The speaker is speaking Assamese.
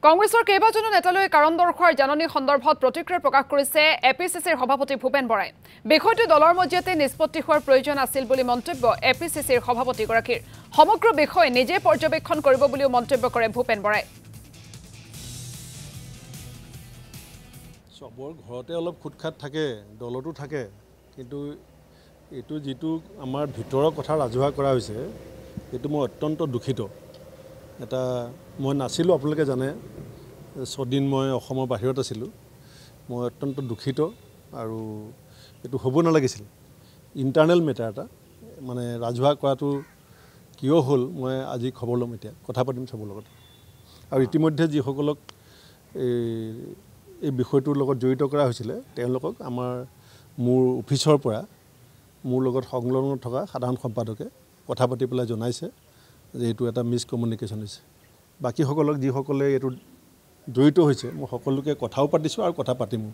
কংগ্ৰেছৰ কেইবাজনো নেতালৈ কাৰণ দৰ্শোৱাৰ জাননী সন্দৰ্ভত প্ৰতিক্ৰিয়া প্ৰকাশ কৰিছে এপিচিচিৰ সভাপতি ভূপেন বৰাই। বিষয়টো দলৰ মজিয়াতে নিষ্পত্তি হোৱাৰ প্ৰয়োজন আছিল বুলি মন্তব্য এপিচিচিৰ সভাপতিগৰাকীৰ। সমগ্ৰ বিষয় নিজে পৰ্যবেক্ষণ কৰিব বুলিও মন্তব্য কৰে ভূপেন বৰাই। সবৰ ঘৰতে অলপ খুটখাট থাকে, দলতো থাকে, কিন্তু এইটো যিটো আমাৰ ভিতৰৰ কথা ৰাজহুৱা কৰা হৈছে এইটো মই অত্যন্ত দুখিত। এটা মই নাছিলোঁ, আপোনালোকে জানে 6 দিন মই অসমৰ বাহিৰত আছিলোঁ। মই অত্যন্ত দুখিত আৰু এইটো হ'ব নালাগিছিল। ইণ্টাৰনেল মেটাৰ এটা মানে ৰাজহুৱা কৰাটো কিয় হ'ল মই আজি খবৰ ল'ম, এতিয়া কথা পাতিম চবৰ লগত। আৰু ইতিমধ্যে যিসকলক এই বিষয়টোৰ লগত জড়িত কৰা হৈছিলে তেওঁলোকক মোৰ অফিচৰ পৰা মোৰ লগত সংলগ্ন থকা সাধাৰণ সম্পাদকে কথা পাতি পেলাই জনাইছে যে এইটো এটা মিছকমিউনিকেশ্যন হৈছে। বাকীসকলক যিসকলে এইটো জড়িত হৈছে মই সকলোকে কথাও পাতিছোঁ আৰু কথা পাতিমো।